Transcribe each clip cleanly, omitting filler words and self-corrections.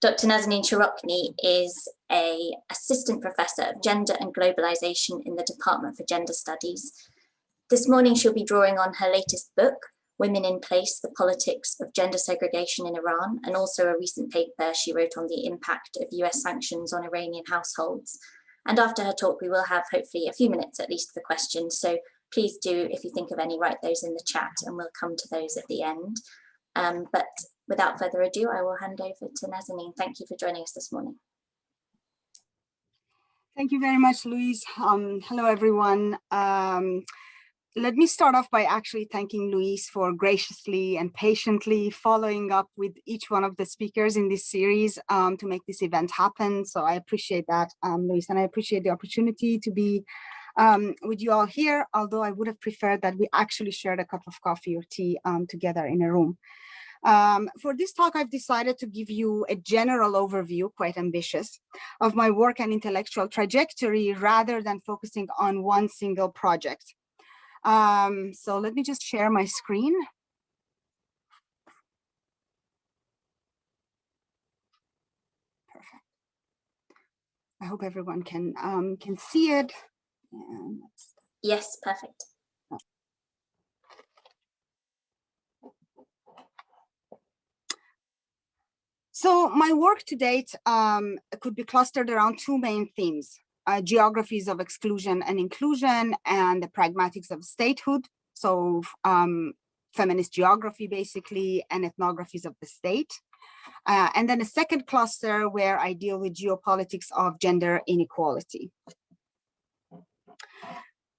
Dr. Nazanin Shahrokni is an assistant professor of gender and globalization in the Department for Gender Studies. This morning, she'll be drawing on her latest book, Women in Place, The Politics of Gender Segregation in Iran, and also a recent paper she wrote on the impact of US sanctions on Iranian households. And after her talk, we will have hopefully a few minutes at least for questions. So please do, if you think of any, write those in the chat and we'll come to those at the end. But without further ado, I will hand over to Nazanin. Thank you for joining us this morning. Thank you very much, Louise. Hello, everyone. Let me start off by actually thanking Louise for graciously and patiently following up with each one of the speakers in this series to make this event happen. So I appreciate that, Louise, and I appreciate the opportunity to be with you all here, although I would have preferred that we actually shared a cup of coffee or tea together in a room. For this talk, I've decided to give you a general overview, quite ambitious, of my work and intellectual trajectory rather than focusing on one single project. So let me just share my screen. Perfect. I hope everyone can see it. Yes, perfect. So my work to date could be clustered around two main themes. Geographies of exclusion and inclusion, and the pragmatics of statehood. So feminist geography, basically, and ethnographies of the state. And then a second cluster where I deal with geopolitics of gender inequality.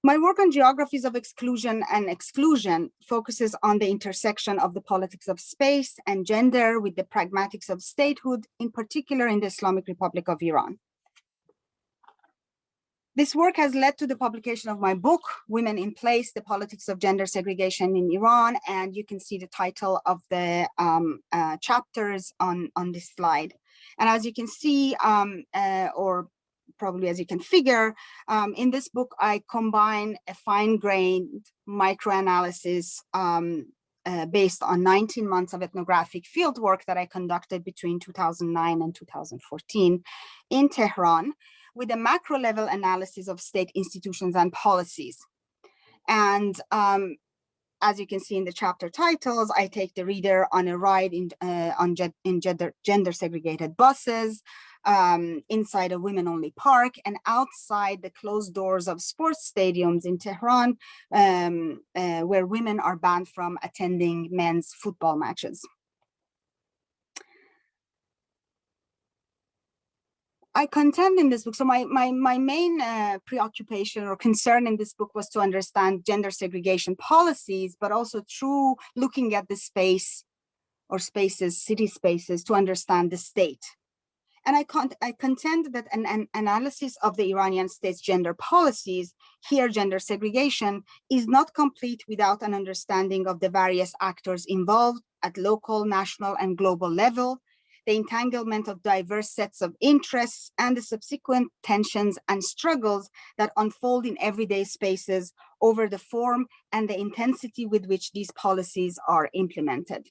My work on geographies of exclusion and exclusion focuses on the intersection of the politics of space and gender with the pragmatics of statehood, in particular in the Islamic Republic of Iran. This work has led to the publication of my book, Women in Place, The Politics of Gender Segregation in Iran, and you can see the title of the chapters on this slide. And as you can see, or probably as you can figure, in this book, I combine a fine-grained microanalysis based on 19 months of ethnographic fieldwork that I conducted between 2009 and 2014 in Tehran, with a macro level analysis of state institutions and policies. And as you can see in the chapter titles, I take the reader on a ride in gender segregated buses, inside a women-only park, and outside the closed doors of sports stadiums in Tehran, where women are banned from attending men's football matches. I contend in this book, so my main preoccupation or concern in this book was to understand gender segregation policies, but also through looking at the space or spaces, city spaces, to understand the state. And I contend that an analysis of the Iranian state's gender policies, here gender segregation, is not complete without an understanding of the various actors involved at local, national, and global level, the entanglement of diverse sets of interests, and the subsequent tensions and struggles that unfold in everyday spaces over the form and the intensity with which these policies are implemented.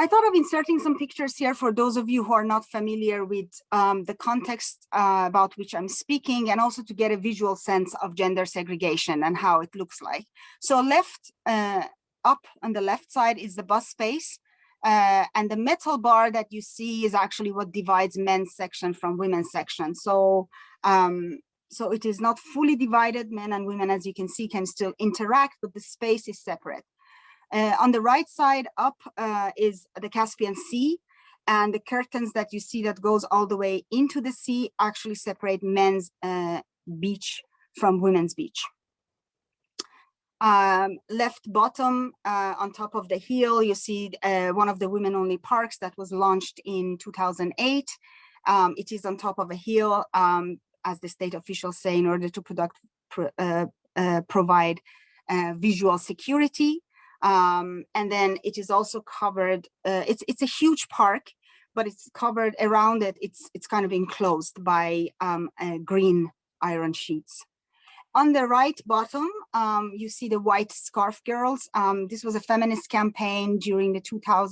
I thought of inserting some pictures here for those of you who are not familiar with the context about which I'm speaking, and also to get a visual sense of gender segregation and how it looks like. So left, up on the left side is the bus space. And the metal bar that you see is actually what divides men's section from women's section. So, so it is not fully divided. Men and women, as you can see, can still interact, but the space is separate. On the right side up is the Caspian Sea, and the curtains that you see that goes all the way into the sea actually separate men's beach from women's beach. Left bottom on top of the hill, you see one of the women-only parks that was launched in 2008. It is on top of a hill, as the state officials say, in order to provide visual security. And then it is also covered, it's a huge park, but it's covered around it. It's kind of enclosed by green iron sheets. On the right bottom, you see the white scarf girls. This was a feminist campaign during the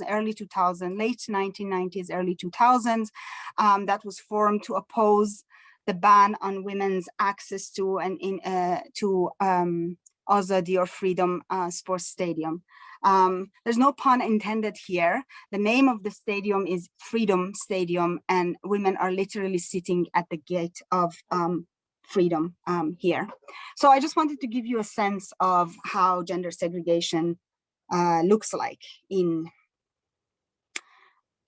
early 2000s, late 1990s, early 2000s, that was formed to oppose the ban on women's access to Azadi or Freedom Sports Stadium. There's no pun intended here. The name of the stadium is Freedom Stadium, and women are literally sitting at the gate of freedom here. So I just wanted to give you a sense of how gender segregation looks like in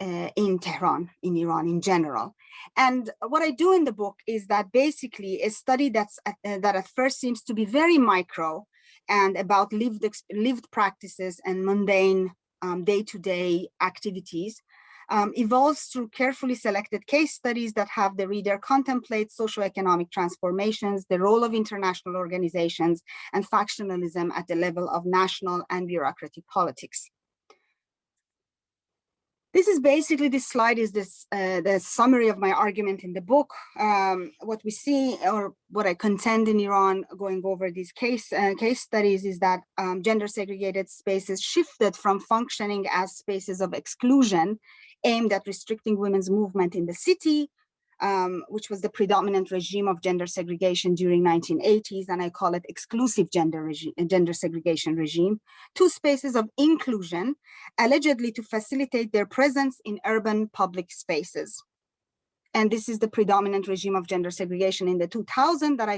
Tehran, in Iran in general. And what I do in the book is that basically a study that at first seems to be very micro and about lived practices and mundane day-to-day activities evolves through carefully selected case studies that have the reader contemplate socioeconomic transformations, the role of international organizations, and factionalism at the level of national and bureaucratic politics. This is basically, this slide is the summary of my argument in the book. What we see, or what I contend in Iran, going over these case studies, is that gender segregated spaces shifted from functioning as spaces of exclusion aimed at restricting women's movement in the city, which was the predominant regime of gender segregation during 1980s, and I call it exclusive gender segregation regime, to spaces of inclusion, allegedly to facilitate their presence in urban public spaces. And this is the predominant regime of gender segregation in the 2000s that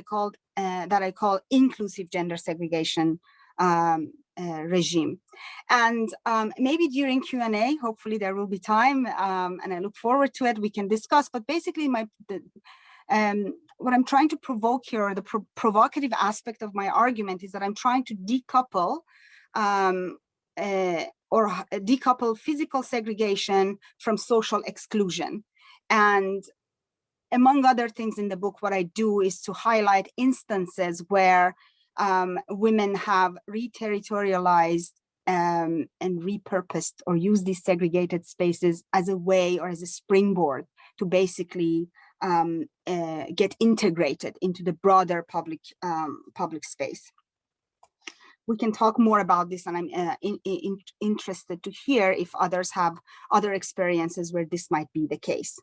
I call inclusive gender segregation regime. And maybe during Q&A, hopefully there will be time, and I look forward to it, we can discuss. But basically what I'm trying to provoke here, or the provocative aspect of my argument, is that I'm trying to decouple physical segregation from social exclusion. And among other things in the book, what I do is to highlight instances where women have re-territorialized and repurposed or used these segregated spaces as a way, or as a springboard, to basically get integrated into the broader public space. We can talk more about this, and I'm interested to hear if others have other experiences where this might be the case.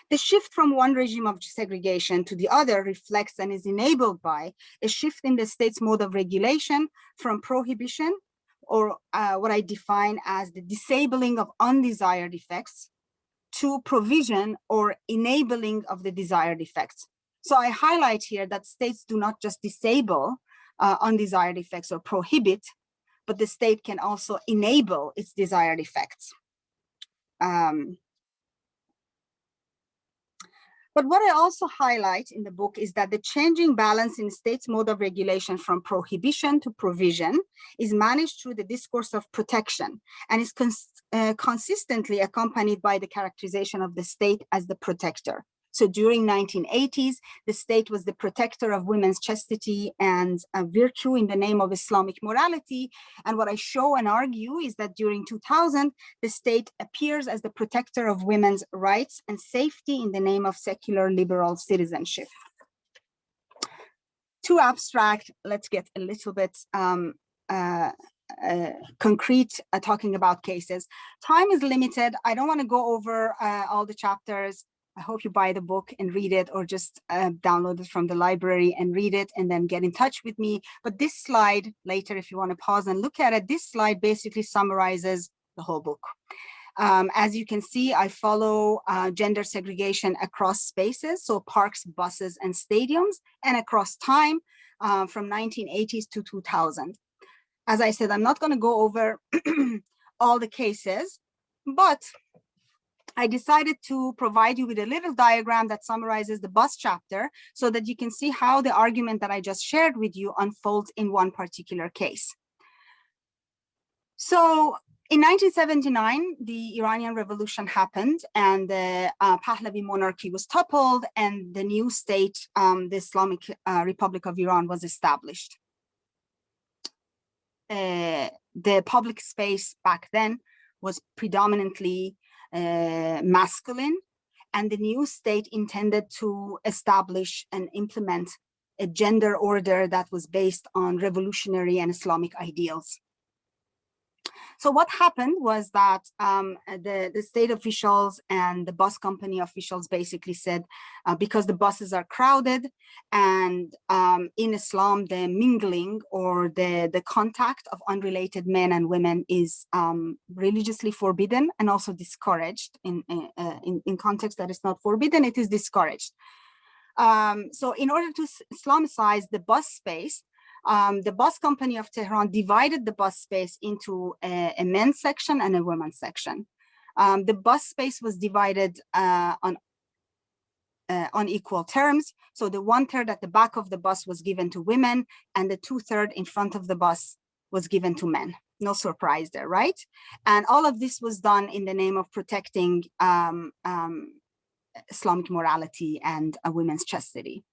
The shift from one regime of segregation to the other reflects and is enabled by a shift in the state's mode of regulation from prohibition, or what I define as the disabling of undesired effects, to provision or enabling of the desired effects. So I highlight here that states do not just disable undesired effects or prohibit, but the state can also enable its desired effects. But what I also highlight in the book is that the changing balance in states' mode of regulation from prohibition to provision is managed through the discourse of protection, and is consistently accompanied by the characterization of the state as the protector. So during 1980s, the state was the protector of women's chastity and virtue in the name of Islamic morality. And what I show and argue is that during 2000, the state appears as the protector of women's rights and safety in the name of secular liberal citizenship. Too abstract, let's get a little bit concrete, talking about cases. Time is limited. I don't want to go over all the chapters. I hope you buy the book and read it, or just download it from the library and read it, and then get in touch with me. But this slide later, if you want to pause and look at it, this slide basically summarizes the whole book. As you can see, I follow gender segregation across spaces, so parks, buses, and stadiums, and across time from 1980s to 2000. As I said, I'm not going to go over all the cases, but I decided to provide you with a little diagram that summarizes the bus chapter, so that you can see how the argument that I just shared with you unfolds in one particular case. So in 1979, the Iranian Revolution happened, and the Pahlavi monarchy was toppled, and the new state, the Islamic Republic of Iran, was established. The public space back then was predominantly masculine, and the new state intended to establish and implement a gender order that was based on revolutionary and Islamic ideals. So what happened was that the state officials and the bus company officials basically said, because the buses are crowded and in Islam, the mingling or the contact of unrelated men and women is religiously forbidden and also discouraged. In context that is not forbidden, it is discouraged. So in order to Islamicize the bus space, the bus company of Tehran divided the bus space into a men's section and a women's section. The bus space was divided on equal terms. So the 1/3 at the back of the bus was given to women and the 2/3 in front of the bus was given to men. No surprise there, right? And all of this was done in the name of protecting Islamic morality and women's chastity.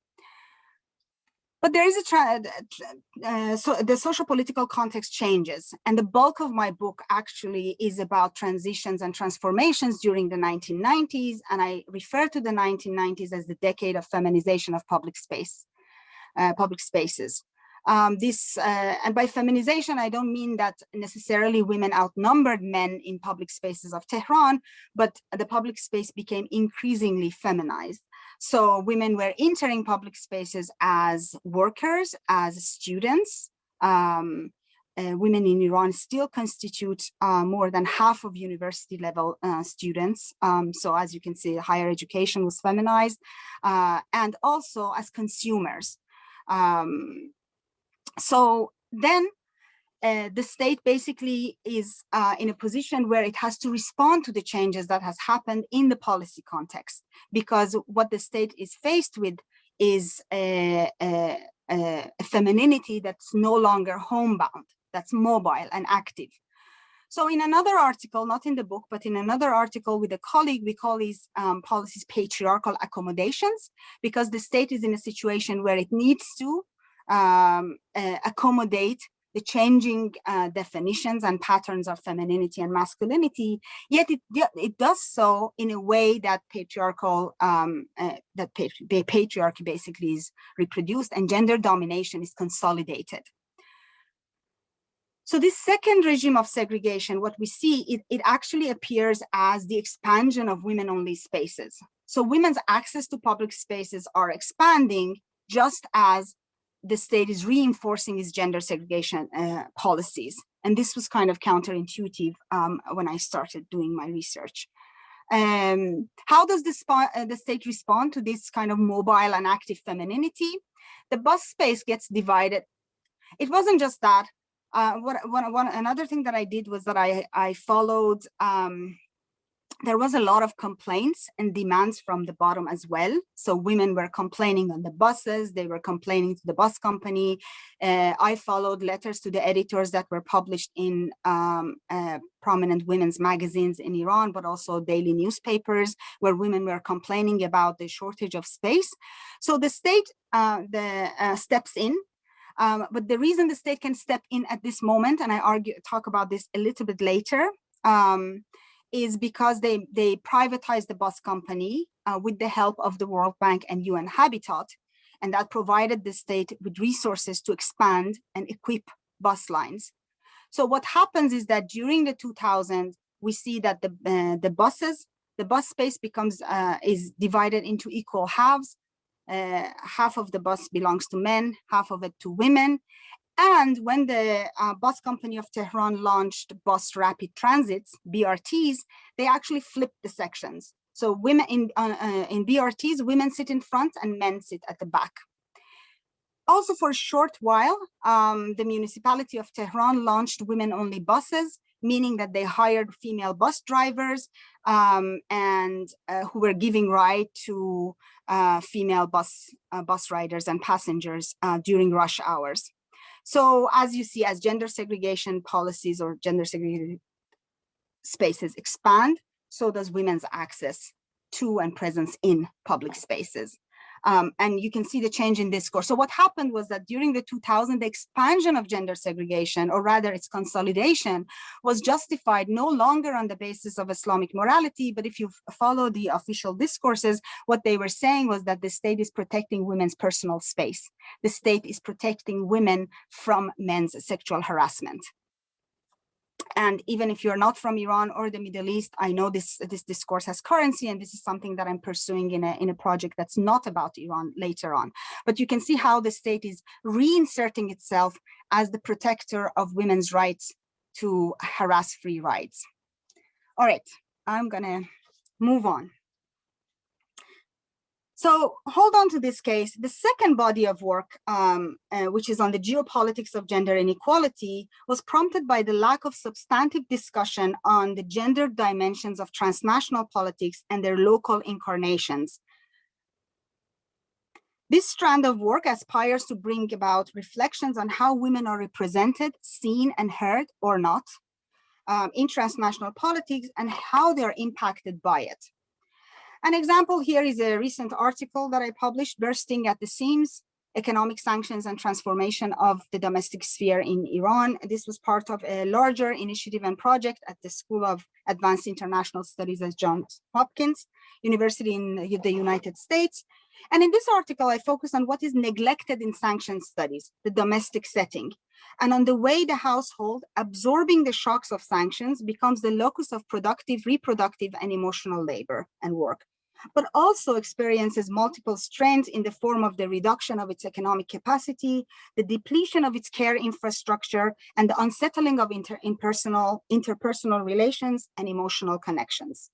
But there is so the social political context changes, and the bulk of my book actually is about transitions and transformations during the 1990s, and I refer to the 1990s as the decade of feminization of public spaces. And by feminization, I don't mean that necessarily women outnumbered men in public spaces of Tehran, but the public space became increasingly feminized. So women were entering public spaces as workers, as students. Women in Iran still constitute more than half of university level students. So as you can see, higher education was feminized, and also as consumers. So then the state basically is in a position where it has to respond to the changes that has happened in the policy context, because what the state is faced with is a femininity that's no longer homebound, that's mobile and active. So in another article, not in the book, but in another article with a colleague, we call these policies patriarchal accommodations, because the state is in a situation where it needs to accommodate the changing definitions and patterns of femininity and masculinity, yet it does so in a way that patriarchal, patriarchy basically is reproduced and gender domination is consolidated. So this second regime of segregation, what we see, it actually appears as the expansion of women-only spaces. So women's access to public spaces are expanding just as the state is reinforcing its gender segregation policies. And this was kind of counterintuitive when I started doing my research. How does the state respond to this kind of mobile and active femininity? The bus space gets divided. It wasn't just that. Another thing that I did was that I followed, there was a lot of complaints and demands from the bottom as well. So women were complaining on the buses, they were complaining to the bus company. I followed letters to the editors that were published in prominent women's magazines in Iran, but also daily newspapers where women were complaining about the shortage of space. So the state steps in. But the reason the state can step in at this moment, and I talk about this a little bit later, is because they privatized the bus company with the help of the World Bank and UN Habitat, and that provided the state with resources to expand and equip bus lines. So what happens is that during the 2000s, we see that the bus space becomes is divided into equal halves. Half of the bus belongs to men, half of it to women. And when the bus company of Tehran launched bus rapid transits, BRTs, they actually flipped the sections. So women in BRTs, women sit in front and men sit at the back. Also for a short while, the municipality of Tehran launched women-only buses, meaning that they hired female bus drivers and who were giving ride to female bus riders and passengers during rush hours. So as you see, as gender segregation policies or gender segregated spaces expand, so does women's access to and presence in public spaces. And you can see the change in discourse. So what happened was that during the 2000s, the expansion of gender segregation, or rather its consolidation, was justified no longer on the basis of Islamic morality, but if you follow the official discourses, what they were saying was that the state is protecting women's personal space. The state is protecting women from men's sexual harassment. And even if you're not from Iran or the Middle East, I know this discourse has currency, and this is something that I'm pursuing in a project that's not about Iran later on. But you can see how the state is reinserting itself as the protector of women's rights to harass-free rights. All right, I'm gonna move on. So hold on to this case. The second body of work, which is on the geopolitics of gender inequality, was prompted by the lack of substantive discussion on the gender dimensions of transnational politics and their local incarnations. This strand of work aspires to bring about reflections on how women are represented, seen, and heard or not in transnational politics and how they're impacted by it. An example here is a recent article that I published, Bursting at the Seams, Economic Sanctions and Transformation of the Domestic Sphere in Iran. This was part of a larger initiative and project at the School of Advanced International Studies at Johns Hopkins University in the United States. And in this article, I focus on what is neglected in sanctions studies, the domestic setting, and on the way the household, absorbing the shocks of sanctions, becomes the locus of productive, reproductive, and emotional labor and work, but also experiences multiple strains in the form of the reduction of its economic capacity, the depletion of its care infrastructure, and the unsettling of interpersonal relations and emotional connections.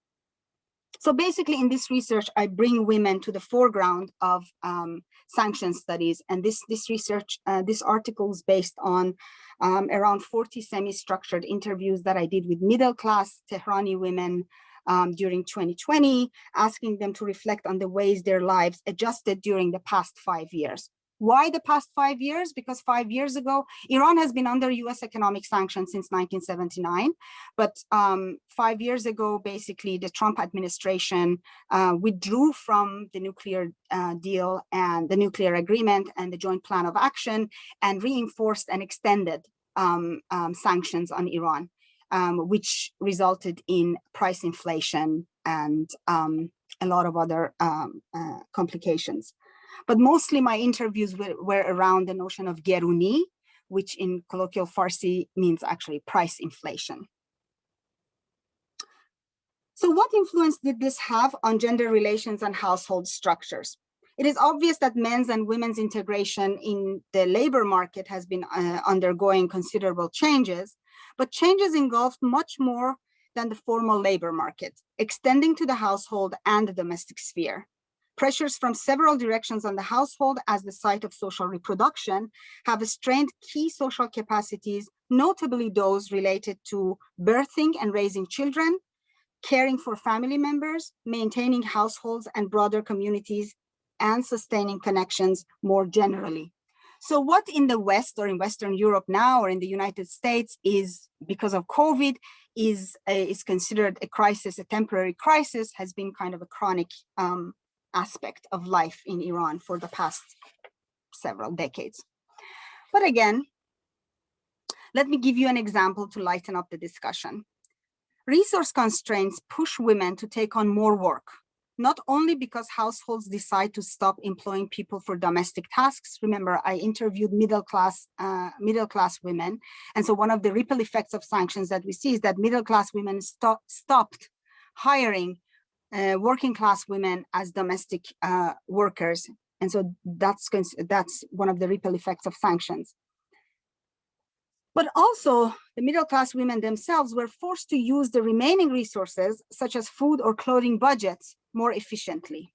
So basically in this research, I bring women to the foreground of sanctions studies. And this research, this article is based on around 40 semi-structured interviews that I did with middle-class Tehrani women during 2020, asking them to reflect on the ways their lives adjusted during the past 5 years. Why the past 5 years? Because 5 years ago, Iran has been under US economic sanctions since 1979. But 5 years ago, basically, the Trump administration withdrew from the nuclear deal and the nuclear agreement and the joint plan of action, and reinforced and extended sanctions on Iran, which resulted in price inflation and a lot of other complications. But mostly my interviews were around the notion of geruni, which in colloquial Farsi means actually price inflation. So what influence did this have on gender relations and household structures? It is obvious that men's and women's integration in the labor market has been undergoing considerable changes, but changes engulfed much more than the formal labor market, extending to the household and the domestic sphere. Pressures from several directions on the household as the site of social reproduction have strained key social capacities, notably those related to birthing and raising children, caring for family members, maintaining households and broader communities, and sustaining connections more generally. So what in the West or in Western Europe now or in the United States is, because of COVID, is considered a crisis, a temporary crisis, has been kind of a chronic aspect of life in Iran for the past several decades. But again, let me give you an example to lighten up the discussion. Resource constraints push women to take on more work, not only because households decide to stop employing people for domestic tasks. Remember, I interviewed middle-class women. And so one of the ripple effects of sanctions that we see is that middle-class women stopped hiring working class women as domestic workers. And so that's one of the ripple effects of sanctions. But also the middle class women themselves were forced to use the remaining resources, such as food or clothing budgets, more efficiently.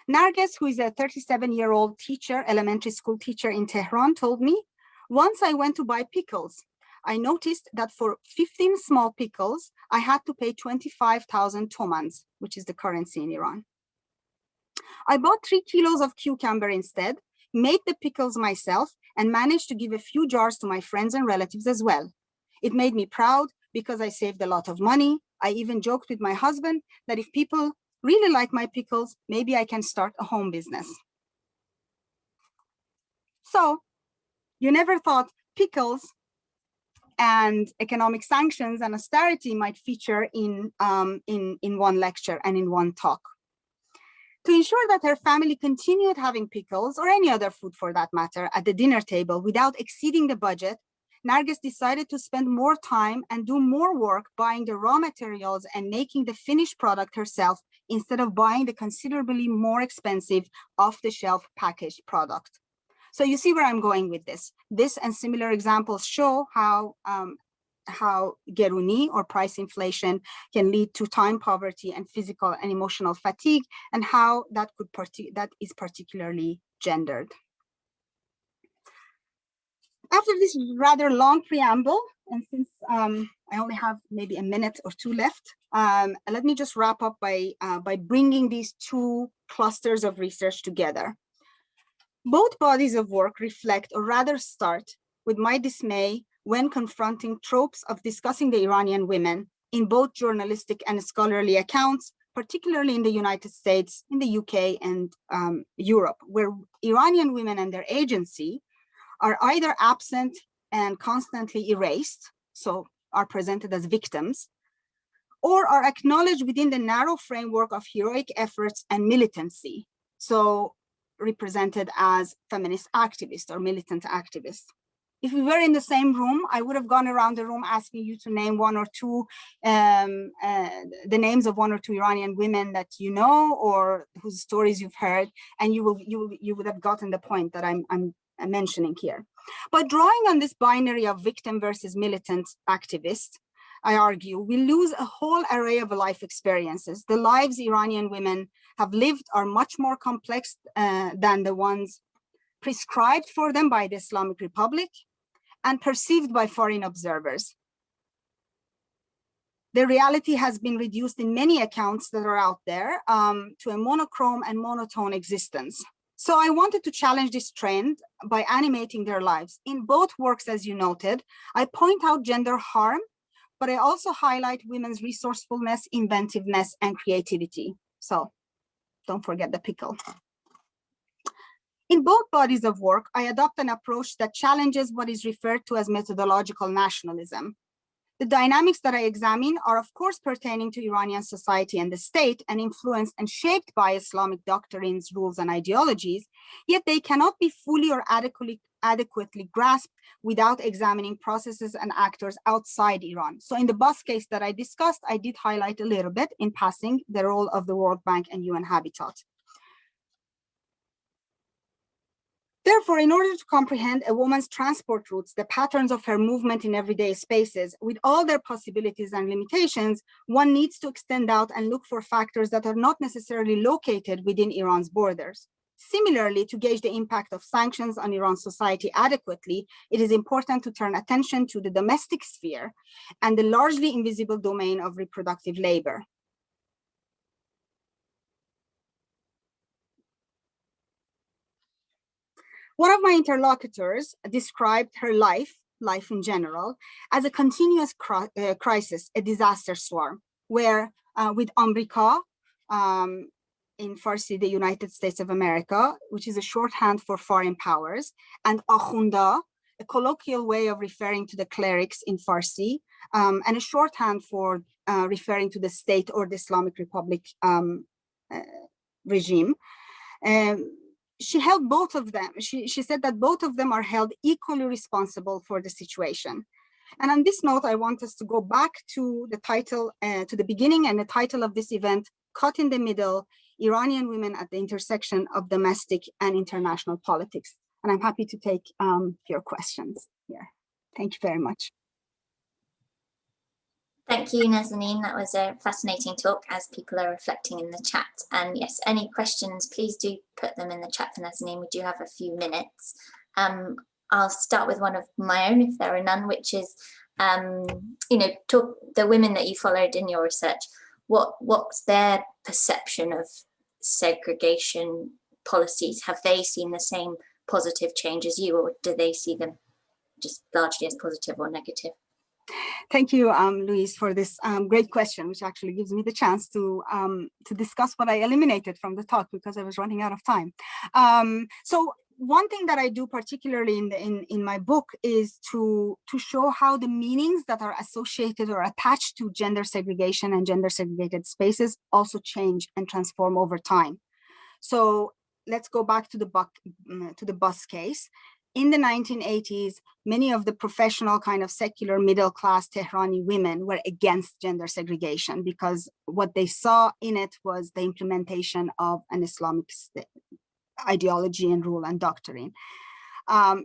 Narges, who is a 37-year-old teacher, elementary school teacher in Tehran, told me, once I went to buy pickles, I noticed that for 15 small pickles, I had to pay 25,000 tomans, which is the currency in Iran. I bought 3 kilos of cucumber instead, made the pickles myself, and managed to give a few jars to my friends and relatives as well. It made me proud because I saved a lot of money. I even joked with my husband that if people Really like my pickles, maybe I can start a home business. So you never thought pickles and economic sanctions and austerity might feature in one lecture and in one talk. To ensure that her family continued having pickles, or any other food for that matter, at the dinner table without exceeding the budget, Nargis decided to spend more time and do more work buying the raw materials and making the finished product herself, instead of buying the considerably more expensive off-the-shelf packaged product. So you see where I'm going with this. This and similar examples show how geruni, or price inflation, can lead to time poverty and physical and emotional fatigue, and how that is particularly gendered. After this rather long preamble, and since I only have maybe a minute or two left, let me just wrap up by bringing these two clusters of research together. Both bodies of work reflect, or rather start, with my dismay when confronting tropes of discussing the Iranian women in both journalistic and scholarly accounts, particularly in the United States, in the UK, and Europe, where Iranian women and their agency are either absent and constantly erased, so are presented as victims, or are acknowledged within the narrow framework of heroic efforts and militancy, so represented as feminist activists or militant activists. If we were in the same room, I would have gone around the room asking you to name one or two, the names of one or two Iranian women that you know or whose stories you've heard, and you would have gotten the point that I'm mentioning here. But drawing on this binary of victim versus militant activist, I argue, we lose a whole array of life experiences. The lives Iranian women have lived are much more complex than the ones prescribed for them by the Islamic Republic and perceived by foreign observers. The reality has been reduced in many accounts that are out there to a monochrome and monotone existence. So I wanted to challenge this trend by animating their lives. In both works, as you noted, I point out gender harm, but I also highlight women's resourcefulness, inventiveness, and creativity. So don't forget the pickle. In both bodies of work, I adopt an approach that challenges what is referred to as methodological nationalism. The dynamics that I examine are, of course, pertaining to Iranian society and the state, and influenced and shaped by Islamic doctrines, rules, and ideologies, yet they cannot be fully or adequately grasped without examining processes and actors outside Iran. So in the bus case that I discussed, I did highlight a little bit in passing the role of the World Bank and UN Habitat. Therefore, in order to comprehend a woman's transport routes, the patterns of her movement in everyday spaces, with all their possibilities and limitations, one needs to extend out and look for factors that are not necessarily located within Iran's borders. Similarly, to gauge the impact of sanctions on Iran's society adequately, it is important to turn attention to the domestic sphere and the largely invisible domain of reproductive labor. One of my interlocutors described her life in general, as a continuous crisis, a disaster swarm, where with Amrika, in Farsi, the United States of America, which is a shorthand for foreign powers, and Akhunda, a colloquial way of referring to the clerics in Farsi, and a shorthand for referring to the state or the Islamic Republic regime. She held both of them. She said that both of them are held equally responsible for the situation. And on this note, I want us to go back to the title, to the beginning and the title of this event, Caught in the Middle, Iranian Women at the Intersection of Domestic and International Politics. And I'm happy to take your questions here. Thank you very much. Thank you, Nazanin. That was a fascinating talk, as people are reflecting in the chat. And yes, any questions, please do put them in the chat for Nazanin. We do have a few minutes. I'll start with one of my own, if there are none, which is, the women that you followed in your research, what's their perception of segregation policies? Have they seen the same positive change as you, or do they see them just largely as positive or negative? Thank you, Louise, for this great question, which actually gives me the chance to discuss what I eliminated from the talk because I was running out of time. So one thing that I do particularly in my book is to show how the meanings that are associated or attached to gender segregation and gender segregated spaces also change and transform over time. So let's go back to the bus case. In the 1980s, many of the professional kind of secular middle-class Tehrani women were against gender segregation because what they saw in it was the implementation of an Islamic ideology and rule and doctrine.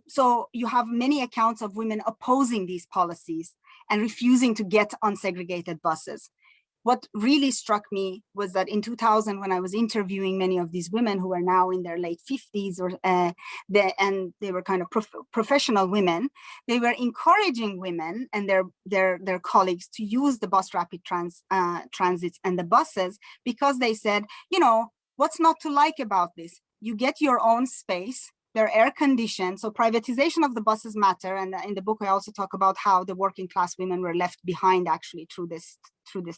So you have many accounts of women opposing these policies and refusing to get on segregated buses. What really struck me was that in 2000, when I was interviewing many of these women who are now in their late 50s, and they were kind of professional women, they were encouraging women and their colleagues to use the bus rapid transits and the buses because they said, you know, what's not to like about this? You get your own space. They're air conditioned, so privatization of the buses matter. And in the book, I also talk about how the working class women were left behind actually through this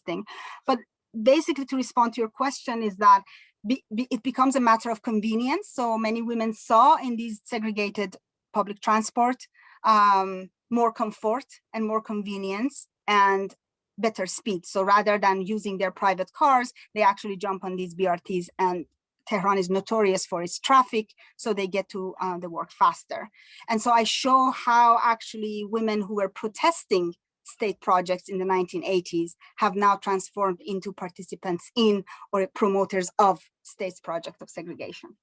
thing. But basically, to respond to your question is that it becomes a matter of convenience. So many women saw in these segregated public transport more comfort and more convenience and better speed. So rather than using their private cars, they actually jump on these BRTs, and Tehran is notorious for its traffic, so they get to the work faster. And so I show how actually women who were protesting state projects in the 1980s have now transformed into participants in or promoters of state's project of segregation.